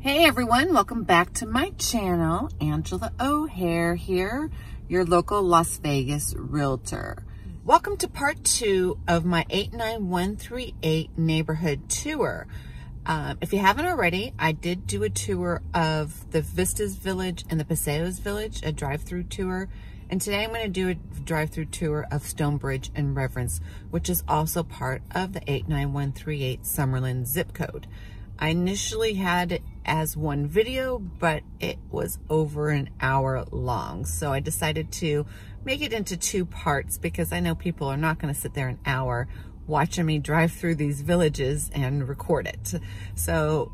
Hey everyone, welcome back to my channel. Angela O'Hare here, your local Las Vegas realtor. Welcome to part 2 of my 89138 neighborhood tour. If you haven't already, I did do a tour of the Vistas Village and the Paseos Village, a drive-through tour. And today I'm going to do a drive-through tour of Stonebridge and Reverence, which is also part of the 89138 Summerlin zip code. I initially had it as one video, but it was over an hour long. So I decided to make it into 2 parts because I know people are not going to sit there an hour watching me drive through these villages and record it. So,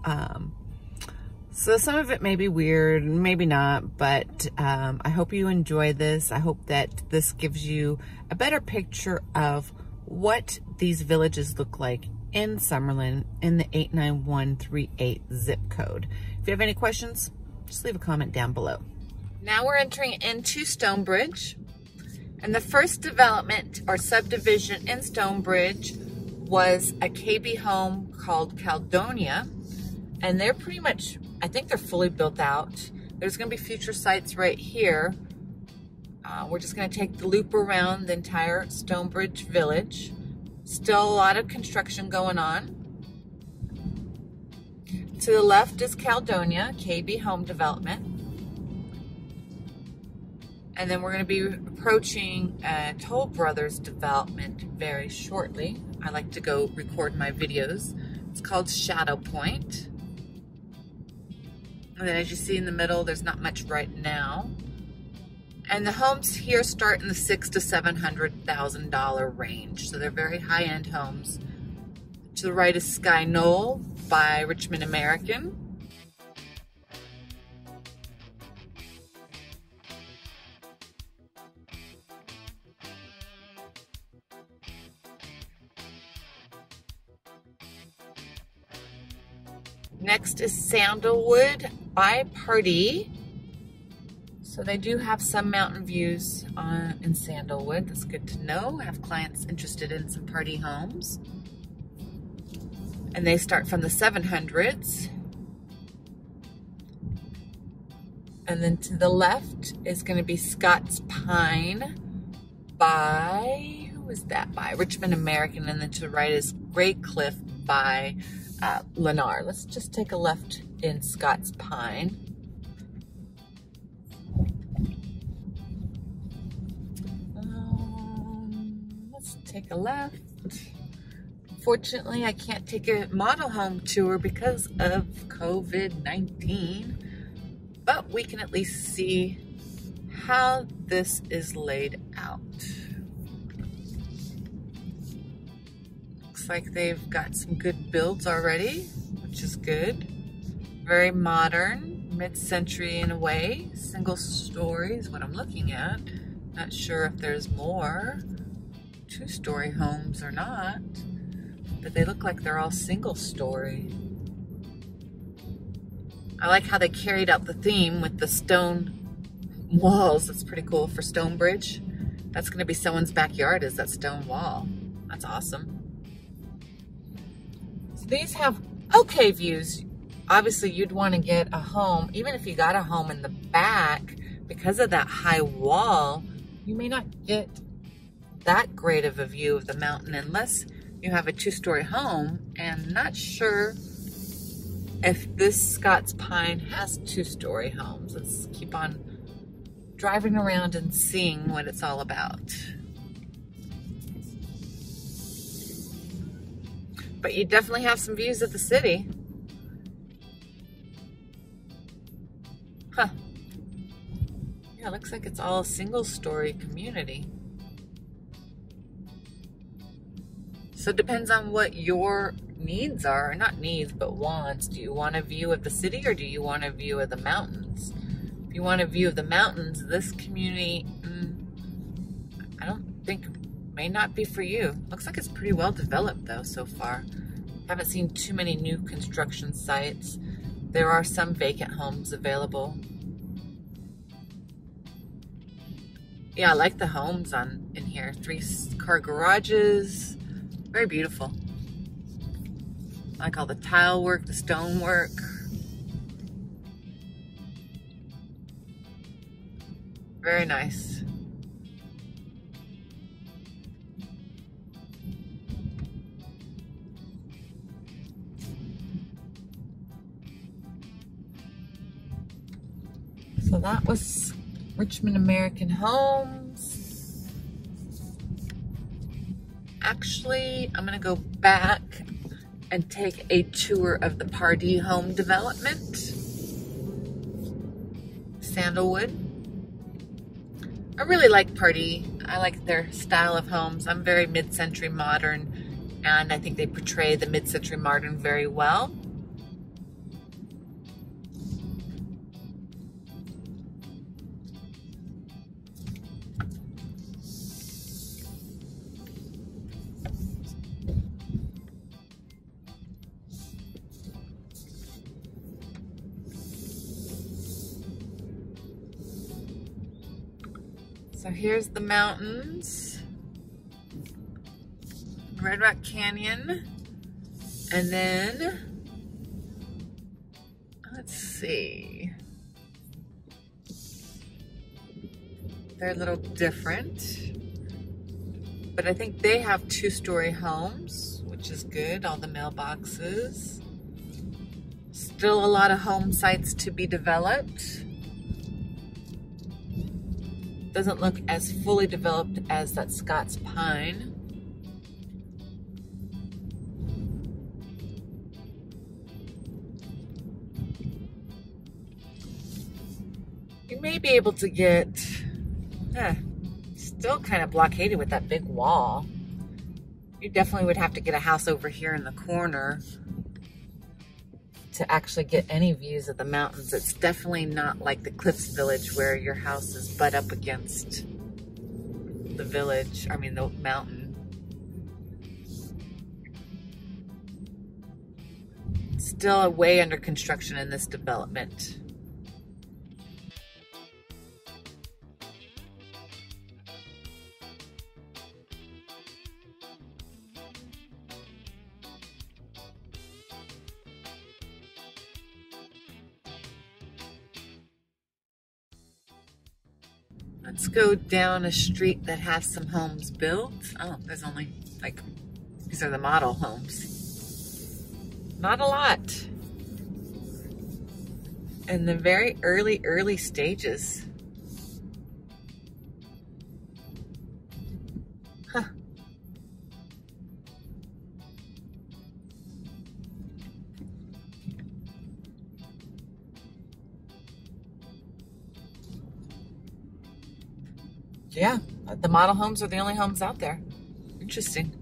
so some of it may be weird, maybe not, but I hope you enjoy this. I hope that this gives you a better picture of what these villages look like in Summerlin in the 89138 zip code. If you have any questions, just leave a comment down below. Now we're entering into Stonebridge, and the first development or subdivision in Stonebridge was a KB home called Caledonia, and they're pretty much, I think they're fully built out. There's going to be future sites right here. We're just going to take the loop around the entire Stonebridge village. Still a lot of construction going on. To the left is Caledonia, KB home development. And then we're going to be approaching Toll Brothers development very shortly. I like to go record my videos. It's called Shadow Point. And then as you see in the middle, there's not much right now. And the homes here start in the $600,000 to $700,000 range. So they're very high-end homes. To the right is Skye Knoll by Richmond American. Next is Sandalwood by Pardee. So they do have some mountain views in Sandalwood. That's good to know. I have clients interested in some Pardee homes. And they start from the 700s. And then to the left is going to be Scott's Pine by, who is that by? Richmond American. And then to the right is Great Cliff by Lennar. Let's just take a left in Scott's Pine. Take a left. Unfortunately, I can't take a model home tour because of COVID-19, but we can at least see how this is laid out. Looks like they've got some good builds already, which is good. Very modern, mid-century in a way. Single story is what I'm looking at. Not sure if there's more 2-story homes or not, but they look like they're all single-story. I like how they carried out the theme with the stone walls. That's pretty cool for Stonebridge. That's going to be someone's backyard, is that stone wall. That's awesome. So these have okay views. Obviously, you'd want to get a home, even if you got a home in the back, because of that high wall, you may not get that great of a view of the mountain unless you have a 2-story home, and not sure if this Scott's Pine has 2-story homes. Let's keep on driving around and seeing what it's all about. But you definitely have some views of the city. Huh. Yeah, it looks like it's all a single-story community. So it depends on what your needs are, not needs, but wants. Do you want a view of the city or do you want a view of the mountains? If you want a view of the mountains, this community, I don't think, may not be for you. Looks like it's pretty well developed though so far. Haven't seen too many new construction sites. There are some vacant homes available. Yeah, I like the homes in here. 3-car garages. Very beautiful. I like all the tile work, the stone work. Very nice. So that was Richmond American Homes. Actually, I'm gonna go back and take a tour of the Pardee Home Development, Sandalwood. I really like Pardee. I like their style of homes. I'm very mid-century modern, and I think they portray the mid-century modern very well. So here's the mountains, Red Rock Canyon, and then, let's see, they're a little different, but I think they have 2-story homes, which is good, all the mailboxes. Still a lot of home sites to be developed. Doesn't look as fully developed as that Scott's Pine. You may be able to get, still kind of blockaded with that big wall. You definitely would have to get a house over here in the corner to actually get any views of the mountains. It's definitely not like the Cliffs Village where your houses butt up against the village, the mountain. Still way under construction in this development. Let's go down a street that has some homes built. Oh, there's only these are the model homes. Not a lot. In the very early stages. Huh. Yeah, the model homes are the only homes out there. Interesting.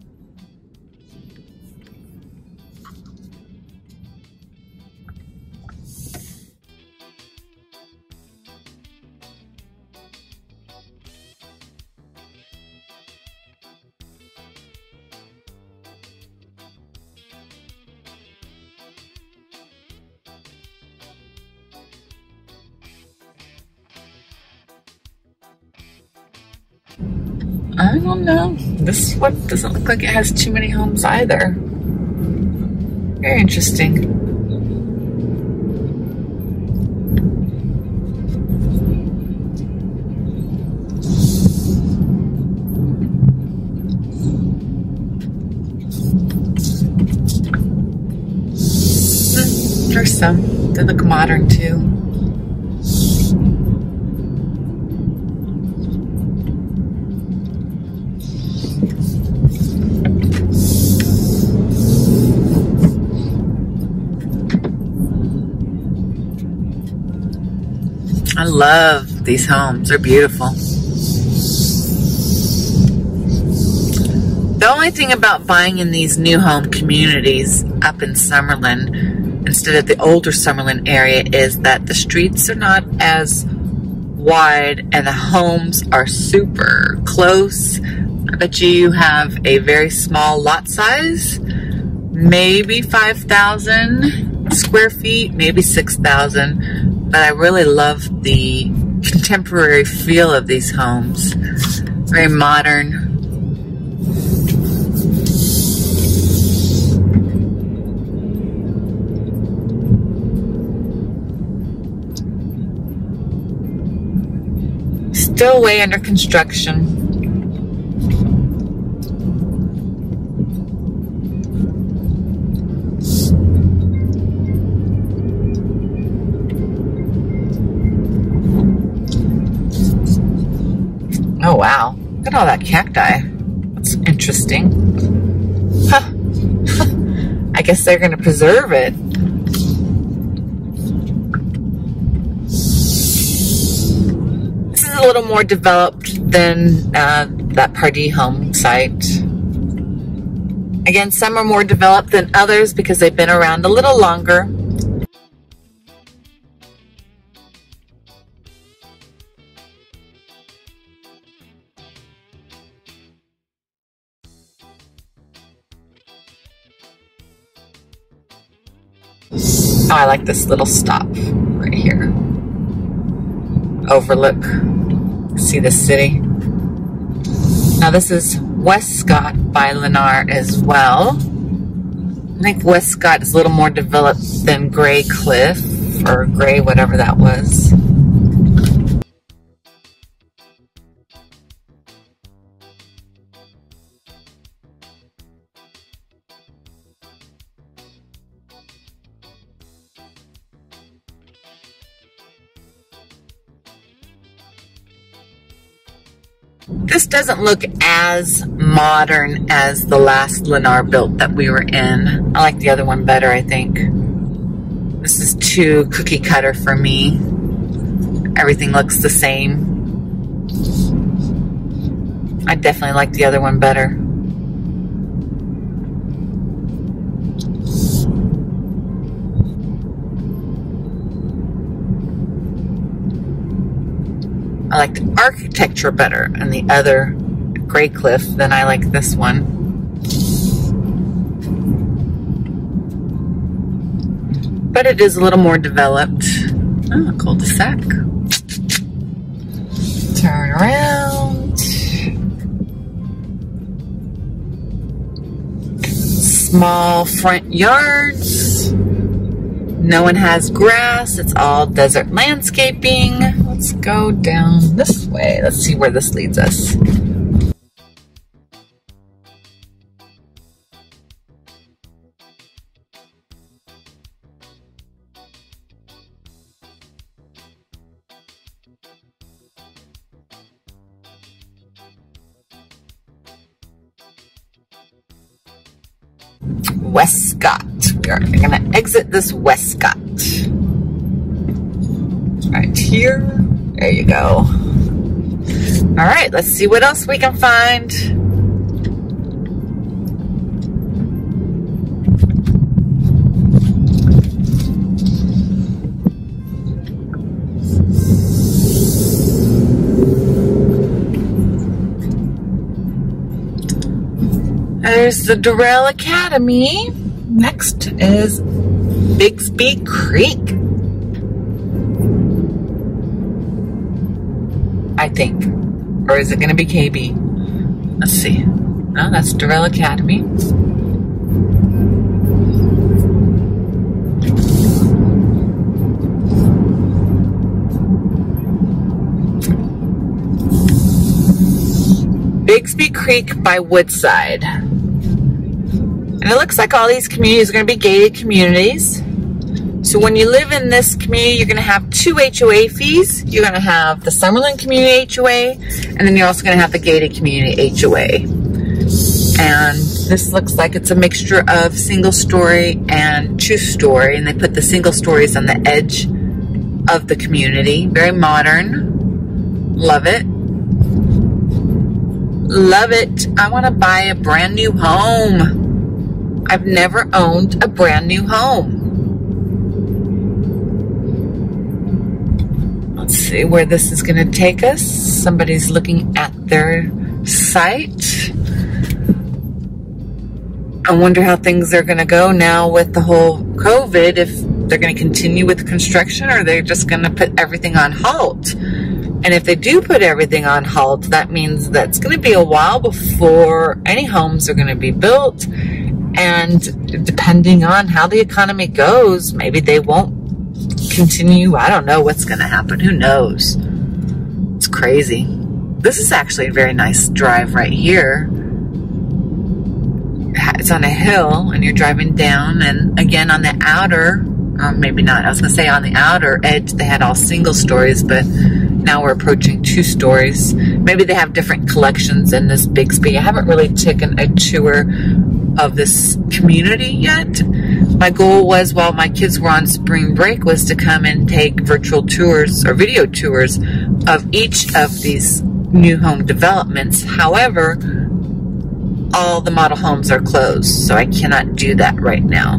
I don't know. This one doesn't look like it has too many homes either. Very interesting. There's some. They look modern too. I love these homes. They're beautiful. The only thing about buying in these new home communities up in Summerlin instead of the older Summerlin area is that the streets are not as wide and the homes are super close. I bet you have a very small lot size, maybe 5,000 square feet, maybe 6,000. But I really love the contemporary feel of these homes. Very modern. Still way under construction. Oh wow, look at all that cacti. That's interesting. Huh. I guess they're gonna preserve it. This is a little more developed than that Pardee home site. Again, some are more developed than others because they've been around a little longer. Oh, I like this little stop right here. Overlook. See the city. Now this is Westcott by Lennar as well. I think Westcott is a little more developed than Gray Cliff, or Gray, whatever that was. This doesn't look as modern as the last Lennar built that we were in. I like the other one better, I think. This is too cookie cutter for me. Everything looks the same. I definitely like the other one better. I like the architecture better and the other Gray Cliff than I like this one. But it is a little more developed. Oh, cul-de-sac. Turn around. Small front yards. No one has grass. It's all desert landscaping. Let's go down this way. Let's see where this leads us. Westcott. We are going to exit this Westcott. Right here. There you go. All right, let's see what else we can find. There's the Durrell Academy. Next is Bixby Creek, I think. Or is it going to be KB? Let's see. Oh, that's Durrell Academy. Bixby Creek by Woodside. And it looks like all these communities are going to be gated communities. So when you live in this community, you're going to have 2 HOA fees. You're going to have the Summerlin Community HOA, and then you're also going to have the gated community HOA. And this looks like it's a mixture of single story and 2-story, and they put the single stories on the edge of the community. Very modern. Love it. Love it. I want to buy a brand new home. I've never owned a brand new home. Let's see where this is going to take us. Somebody's looking at their site. I wonder how things are going to go now with the whole COVID, if they're going to continue with construction or they're just going to put everything on halt. And if they do put everything on halt, that means that it's going to be a while before any homes are going to be built. And depending on how the economy goes, maybe they won't continue. I don't know what's going to happen. Who knows? It's crazy. This is actually a very nice drive right here. It's on a hill and you're driving down, and again on the outer, maybe not, I was going to say on the outer edge they had all single stories, but now we're approaching 2 stories. Maybe they have different collections in this Bixby. I haven't really taken a tour of this community yet. My goal was, while my kids were on spring break, was to come and take virtual tours or video tours of each of these new home developments. However, all the model homes are closed, so I cannot do that right now.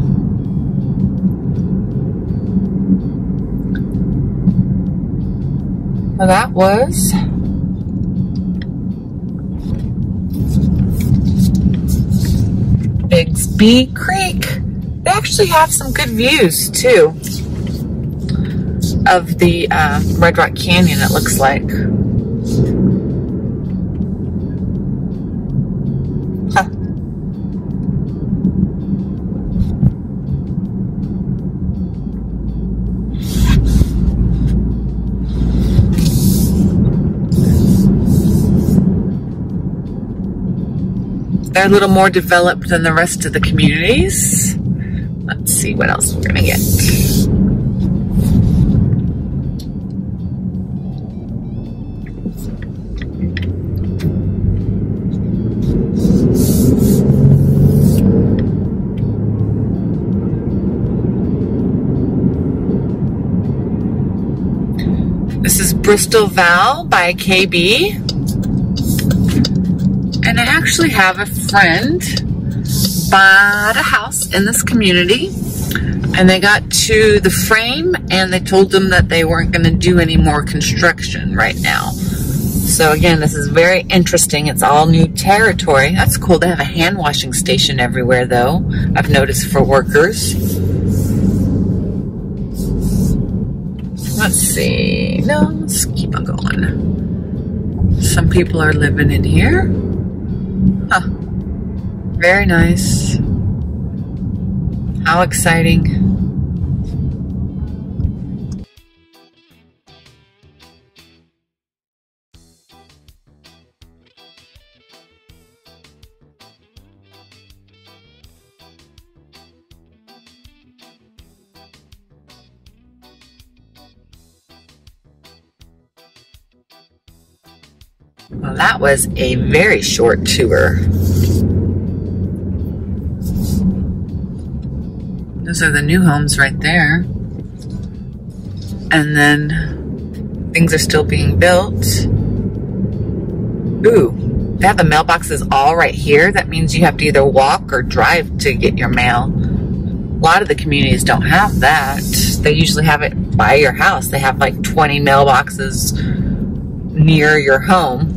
Well, that was Bixby Creek. They actually have some good views too of the Red Rock Canyon, it looks like. Huh. They're a little more developed than the rest of the communities. Let's see what else we're gonna get. This is Bristol Val by KB. And I actually have a friend bought a house in this community, and they got to the frame and they told them that they weren't going to do any more construction right now. So again, this is very interesting. It's all new territory. That's cool. They have a hand washing station everywhere though, I've noticed, for workers. Let's see. No, let's keep on going. Some people are living in here. Huh. Very nice. How exciting. Well, that was a very short tour. Those are the new homes right there. And then things are still being built. Ooh, they have the mailboxes all right here. That means you have to either walk or drive to get your mail. A lot of the communities don't have that. They usually have it by your house. They have like 20 mailboxes near your home.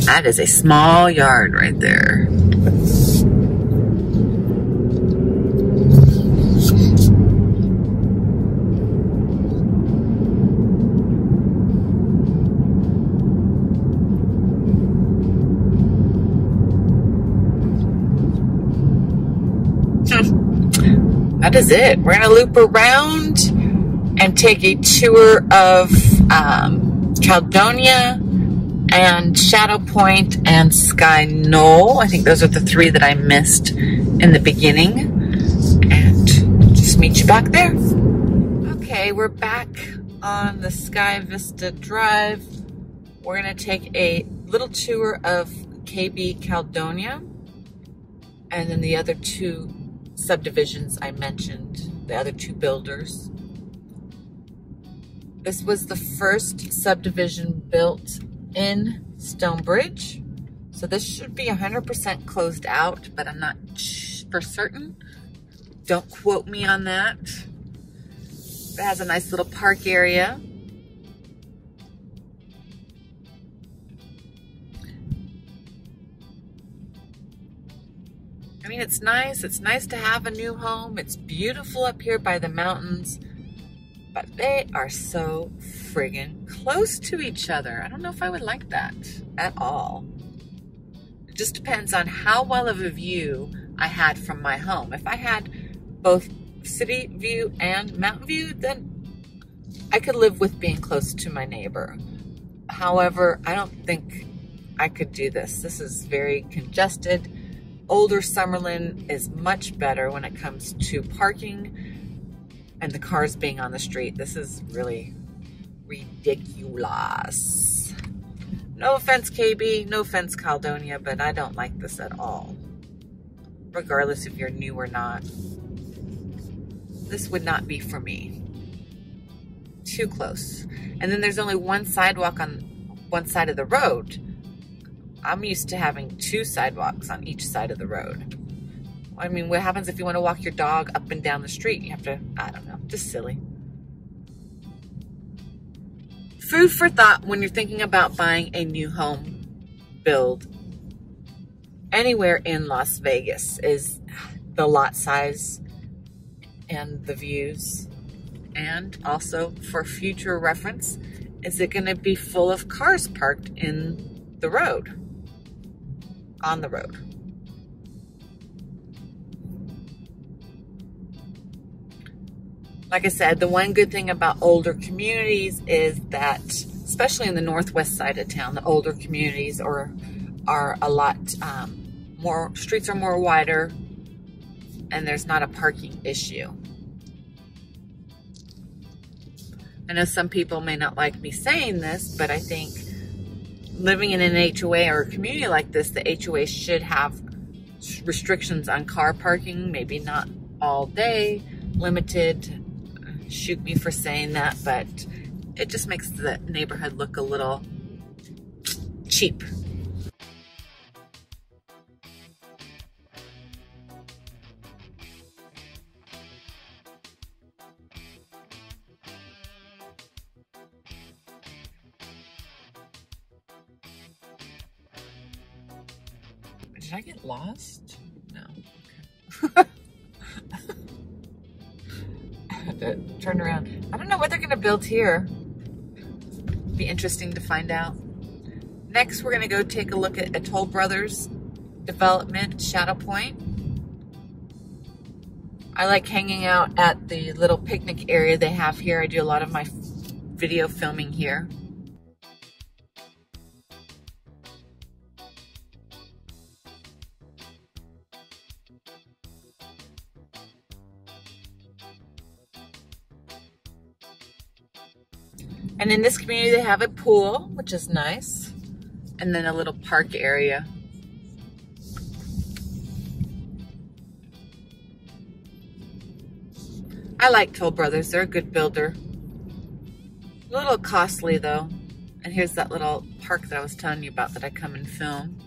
That is a small yard right there. That is it. We're gonna loop around and take a tour of Caledonia and Shadow Point and Skye Knoll. I think those are the 3 that I missed in the beginning. And just meet you back there. Okay, we're back on the Sky Vista Drive. We're gonna take a little tour of KB Caledonia and then the other 2 subdivisions I mentioned, the other 2 builders. This was the first subdivision built in Stonebridge. So this should be 100% closed out, but I'm not for certain. Don't quote me on that. It has a nice little park area. I mean, it's nice. It's nice to have a new home. It's beautiful up here by the mountains, but they are so friggin' close to each other. I don't know if I would like that at all. Just depends on how well of a view I had from my home. If I had both city view and mountain view, then I could live with being close to my neighbor. However, I don't think I could do this. This is very congested. Older Summerlin is much better when it comes to parking and the cars being on the street. This is really ridiculous. No offense, KB, no offense, Caledonia, but I don't like this at all. Regardless if you're new or not. This would not be for me. Too close. And then there's only one sidewalk on one side of the road. I'm used to having 2 sidewalks on each side of the road. I mean, what happens if you want to walk your dog up and down the street? You have to, I don't know, just silly. Food for thought when you're thinking about buying a new home build anywhere in Las Vegas is the lot size and the views. And also for future reference, is it going to be full of cars parked in the road? On the road. Like I said, the one good thing about older communities is that, especially in the northwest side of town, the older communities are a lot more, streets are more wider, and there's not a parking issue. I know some people may not like me saying this, but I think living in an HOA or a community like this, the HOA should have restrictions on car parking, maybe not all day, limited. Shoot me for saying that, but it just makes the neighborhood look a little cheap. Did I get lost? No. Okay. I had to turn around. I don't know what they're going to build here. Be interesting to find out. Next, we're going to go take a look at Toll Brothers development, Shadow Point. I like hanging out at the little picnic area they have here. I do a lot of my video filming here. And in this community, they have a pool, which is nice. And then a little park area. I like Toll Brothers. They're a good builder. A little costly, though. And here's that little park that I was telling you about that I come and film.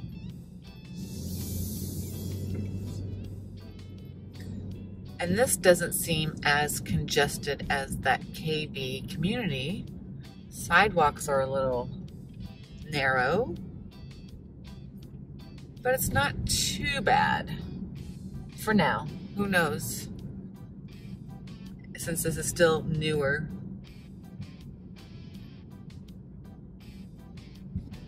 And this doesn't seem as congested as that KB community. Sidewalks are a little narrow, but it's not too bad for now. Who knows? Since this is still newer.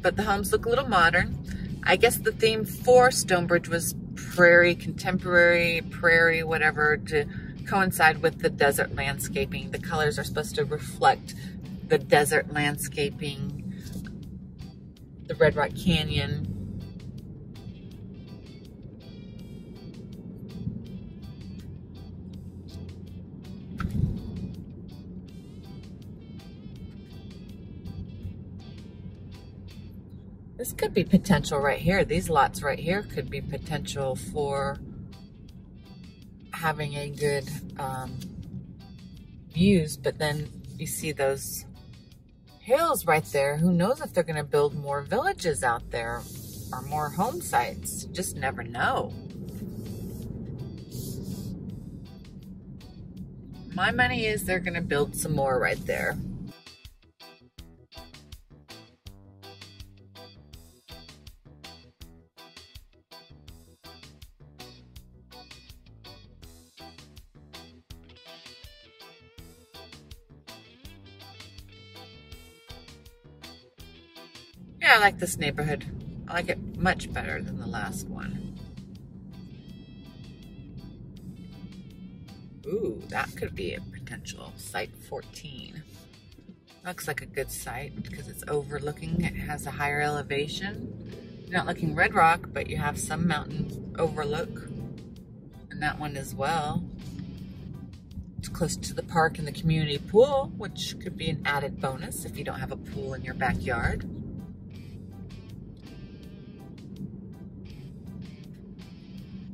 But the homes look a little modern. I guess the theme for Stonebridge was prairie, contemporary, prairie, whatever, to coincide with the desert landscaping. The colors are supposed to reflect the desert landscaping, the Red Rock Canyon. This could be potential right here. These lots right here could be potential for having a good views, but then you see those hills right there. Who knows if they're going to build more villages out there or more home sites? You just never know. My money is they're going to build some more right there. Yeah, I like this neighborhood I like it much better than the last one. Ooh, that could be a potential site 14. Looks like a good site because it's overlooking. It has a higher elevation. You're not looking Red Rock, but you have some mountain overlook. And that one as well. It's close to the park and the community pool, which could be an added bonus if you don't have a pool in your backyard.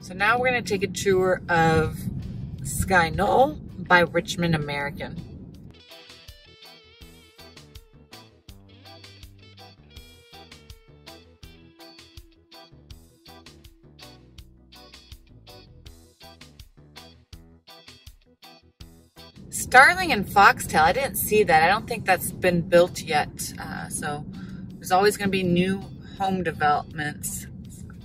So now we're going to take a tour of Skye Knoll by Richmond American. Starling and Foxtail, I didn't see that. I don't think that's been built yet. So there's always going to be new home developments.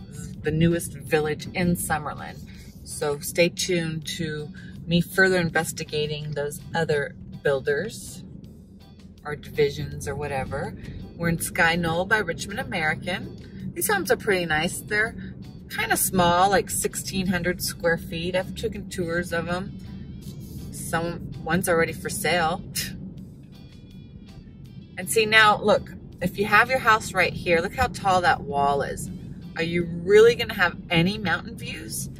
This is the newest village in Summerlin. So stay tuned to me further investigating those other builders or divisions or whatever. We're in Skye Knoll by Richmond American. These homes are pretty nice. They're kind of small, like 1,600 square feet. I've taken tours of them. One's already for sale. And see now, look, if you have your house right here, look how tall that wall is. Are you really gonna have any mountain views?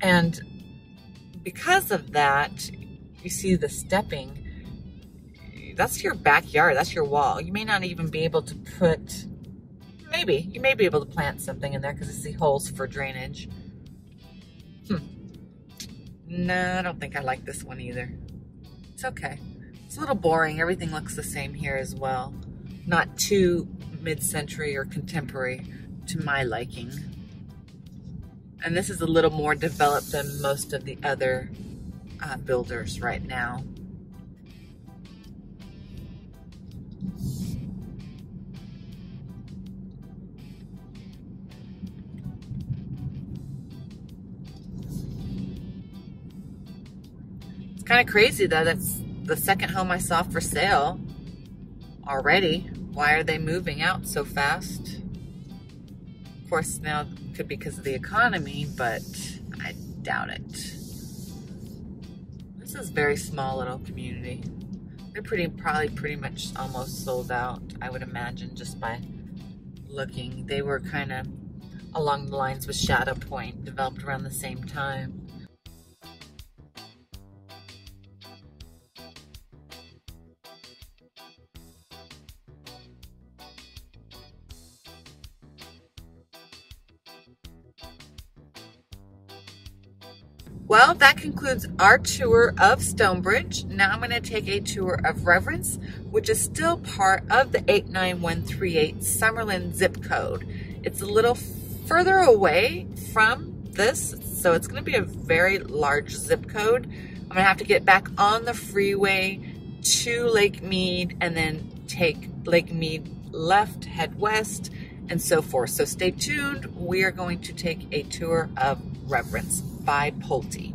And because of that, you see the stepping, that's your backyard, that's your wall. You may not even be able to put, maybe, you may be able to plant something in there because I see holes for drainage. No, I don't think I like this one either. It's okay. It's a little boring. Everything looks the same here as well. Not too mid-century or contemporary to my liking. And this is a little more developed than most of the other builders right now. Kind of crazy though, that's the second home I saw for sale already. Why are they moving out so fast? Of course now it could be because of the economy, but I doubt it. This is a very small little community. They're probably pretty much almost sold out, I would imagine, just by looking. They were kind of along the lines with Shadow Point, developed around the same time. Well, that concludes our tour of Stonebridge. Now I'm going to take a tour of Reverence, which is still part of the 89138 Summerlin zip code. It's a little further away from this, so it's going to be a very large zip code. I'm going to have to get back on the freeway to Lake Mead and then take Lake Mead left, head west, and so forth. So stay tuned. We are going to take a tour of Reverence by Pulte.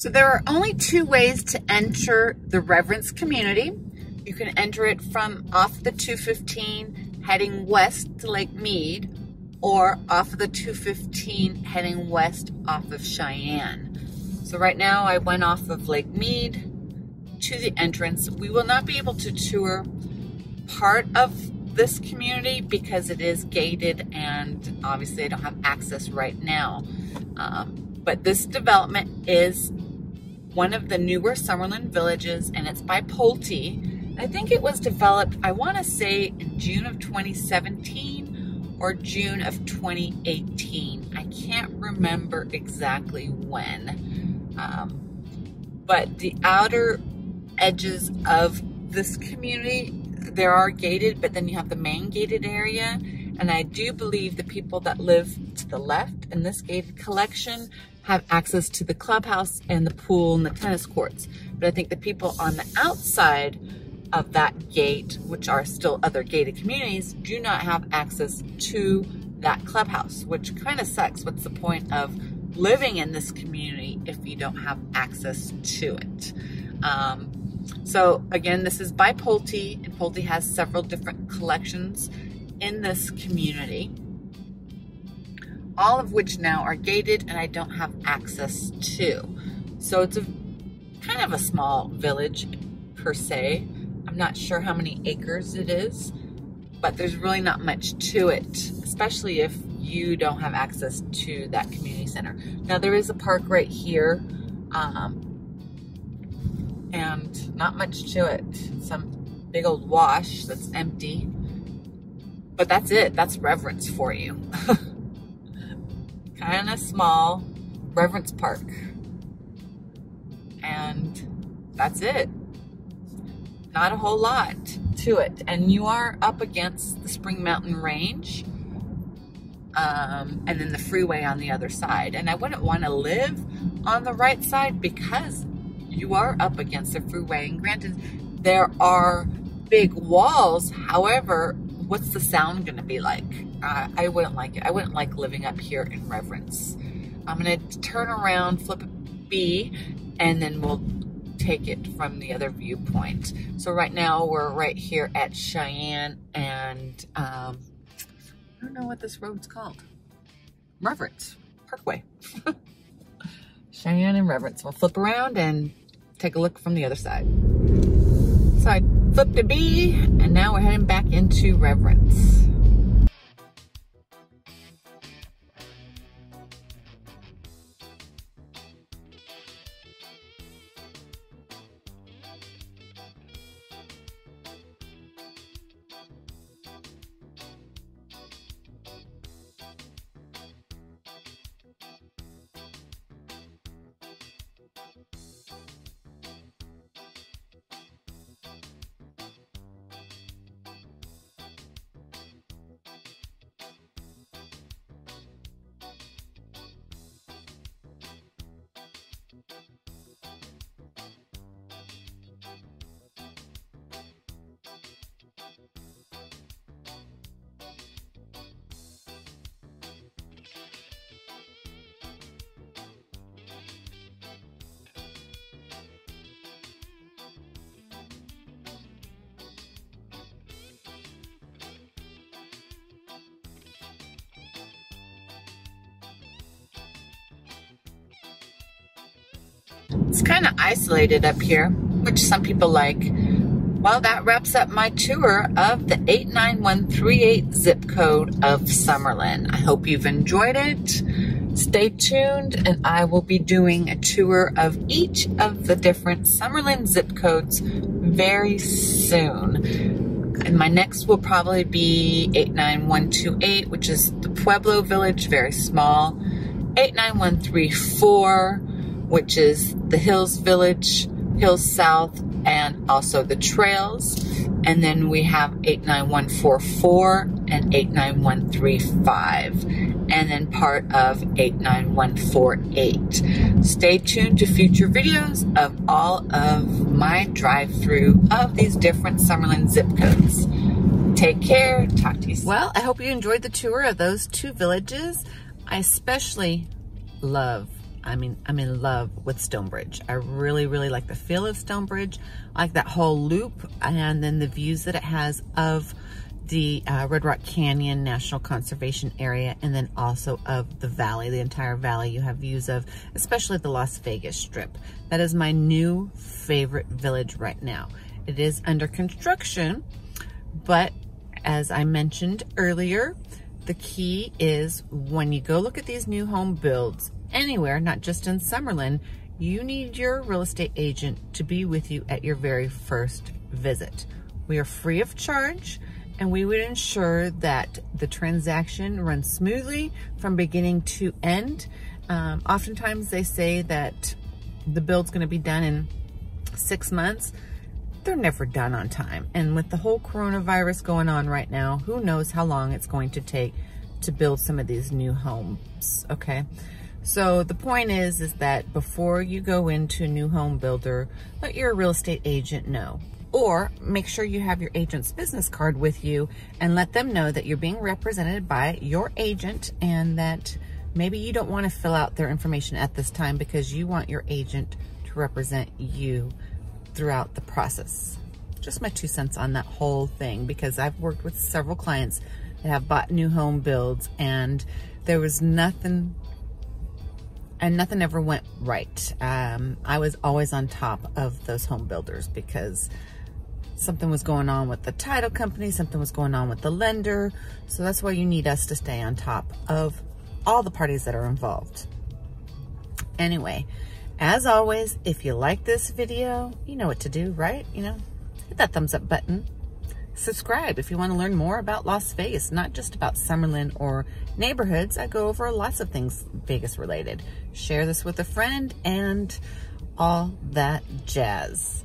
So there are only two ways to enter the Reverence community. You can enter it from off the 215 heading west to Lake Mead, or off of the 215 heading west off of Cheyenne. So right now I went off of Lake Mead to the entrance. We will not be able to tour part of this community because it is gated and obviously I don't have access right now. But this development is one of the newer Summerlin villages, and it's by Pulte. I think it was developed, I want to say in June of 2017 or June of 2018. I can't remember exactly when. But the outer edges of this community, there are gated, but then you have the main gated area. And I do believe the people that live to the left in this gated collection have access to the clubhouse and the pool and the tennis courts. But I think the people on the outside of that gate, which are still other gated communities, do not have access to that clubhouse, which kind of sucks. What's the point of living in this community if you don't have access to it? So again, this is by Pulte, and Pulte has several different collections in this community, all of which now are gated and I don't have access to. So it's a kind of a small village per se. I'm not sure how many acres it is, but there's really not much to it, especially if you don't have access to that community center. Now there is a park right here, and not much to it. Some big old wash that's empty, but that's it. That's Reverence for you. Kind of small Reverence Park, and that's it. Not a whole lot to it. And you are up against the Spring Mountain Range, and then the freeway on the other side. And I wouldn't want to live on the right side because you are up against the freeway. And granted, there are big walls. However, what's the sound going to be like? I wouldn't like it. I wouldn't like living up here in Reverence. I'm going to turn around, flip a B, and then we'll take it from the other viewpoint. So right now we're right here at Cheyenne and I don't know what this road's called. Reverence Parkway. Cheyenne and Reverence. We'll flip around and take a look from the other side. So I flipped a B and now we're heading back into Reverence. It's kind of isolated up here, which some people like. Well, that wraps up my tour of the 89138 zip code of Summerlin. I hope you've enjoyed it. Stay tuned, and I will be doing a tour of each of the different Summerlin zip codes very soon. And my next will probably be 89128, which is the Pueblo Village, very small. 89134, which is the Hills Village, Hills South, and also the Trails. And then we have 89144 and 89135, and then part of 89148. Stay tuned to future videos of all of my drive-through of these different Summerlin zip codes. Take care. Talk to you soon. Well, I hope you enjoyed the tour of those two villages. I especially I'm in love with Stonebridge. I really, really like the feel of Stonebridge. I like that whole loop, and then the views that it has of the Red Rock Canyon National Conservation Area, and then also of the valley, the entire valley you have views of, especially the Las Vegas Strip. That is my new favorite village right now. It is under construction, but as I mentioned earlier, the key is when you go look at these new home builds anywhere, not just in Summerlin, you need your real estate agent to be with you at your very first visit. We are free of charge, and we would ensure that the transaction runs smoothly from beginning to end. Oftentimes they say that the build's going to be done in 6 months. They're never done on time. And with the whole coronavirus going on right now, who knows how long it's going to take to build some of these new homes, okay? So the point is that before you go into a new home builder, let your real estate agent know. Or make sure you have your agent's business card with you and let them know that you're being represented by your agent and that maybe you don't want to fill out their information at this time because you want your agent to represent you throughout the process. Just my 2 cents on that whole thing, because I've worked with several clients that have bought new home builds and there was nothing, and nothing ever went right. I was always on top of those home builders because something was going on with the title company, something was going on with the lender. So that's why you need us to stay on top of all the parties that are involved. Anyway, as always, if you like this video, you know what to do, right? You know, hit that thumbs up button. Subscribe if you want to learn more about Las Vegas, not just about Summerlin or neighborhoods. I go over lots of things Vegas related. Share this with a friend and all that jazz.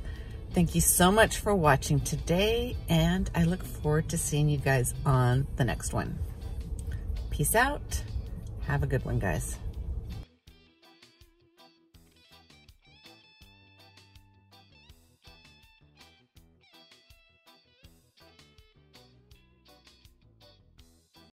Thank you so much for watching today, and I look forward to seeing you guys on the next one. Peace out. Have a good one, guys.